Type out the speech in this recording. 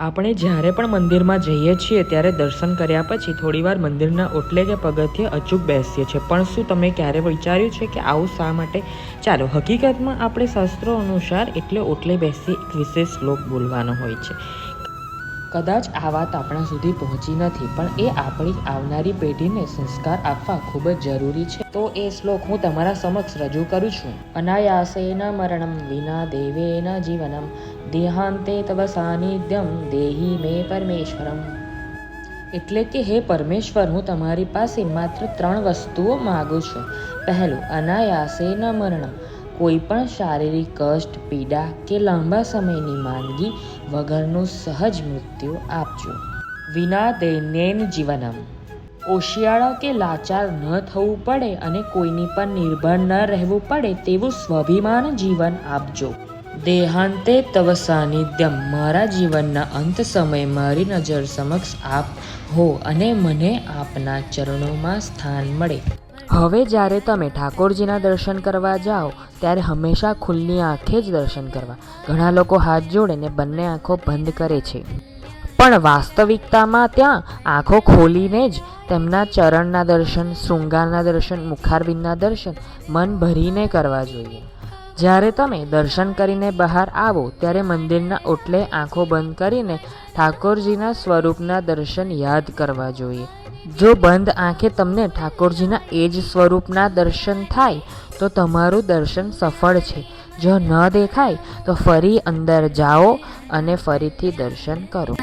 આપણે જ્યારે પણ મંદિરમાં જઈએ છીએ ત્યારે દર્શન કર્યા પછી થોડીવાર મંદિરના ઓટલે કે પગથિયે અચૂક બેસીએ છીએ, પણ શું તમે ક્યારે વિચાર્યું છે કે આવું શા માટે? ચાલો, હકીકતમાં આપણે શાસ્ત્રો અનુસાર એટલે ઓટલે બેસી એક વિશેષ શ્લોક બોલવાનો હોય છે. કદાચ આ વાત આપણા સુધી પહોંચી નથી, પણ એ આપણી આવનારી પેઢીને સંસ્કાર આપવા ખૂબ જ જરૂરી છે. તો એ શ્લોક હું તમારા સમક્ષ રજૂ કરું છું. અનાયાસેન મરણમ વિના દેવેન જીવનમ દેહાંતે તવ સાનિધ્યમ દેહી મે પરમેશ્વરમ. એટલે કે હે પરમેશ્વર, હું તમારી પાસે માત્ર 3 વસ્તુઓ માગું છું. પહેલું, અનાયાસેન મરણમ, કોઈ પણ શારીરિક કષ્ટ, પીડા કે લાંબા સમયની માંદગી વગરનું સહજ મૃત્યુ આપજો. વિના દૈન્યેન જીવનમ, ઓશિયાળા કે લાચાર ન થવું પડે અને કોઈની પર નિર્ભર ન રહેવું પડે તેવું સ્વાભિમાન જીવન આપજો. દેહાંતે તવ સાનિધ્યમ, મારા જીવનના અંત સમયે મારી નજર સમક્ષ આપ હો અને મને આપના ચરણોમાં સ્થાન મળે. હવે જ્યારે તમે ઠાકોરજીના દર્શન કરવા જાઓ ત્યારે હંમેશા ખુલ્લી આંખે જ દર્શન કરવા. ઘણા લોકો હાથ જોડે ને બંને આંખો બંધ કરે છે, પણ વાસ્તવિકતામાં ત્યાં આંખો ખોલીને જ તેમના ચરણના દર્શન, શૃંગારના દર્શન, મુખારબિંદના દર્શન મન ભરીને કરવા જોઈએ. જ્યારે તમે દર્શન કરીને બહાર આવો ત્યારે મંદિરના ઓટલે આંખો બંધ કરીને ઠાકોરજીના સ્વરૂપના દર્શન યાદ કરવા જોઈએ. જો બંધ આંખે તમને ઠાકોરજીના એ જ સ્વરૂપના દર્શન થાય તો તમારું દર્શન સફળ છે. જો ન દેખાય તો ફરી અંદર જાઓ અને ફરીથી દર્શન કરો.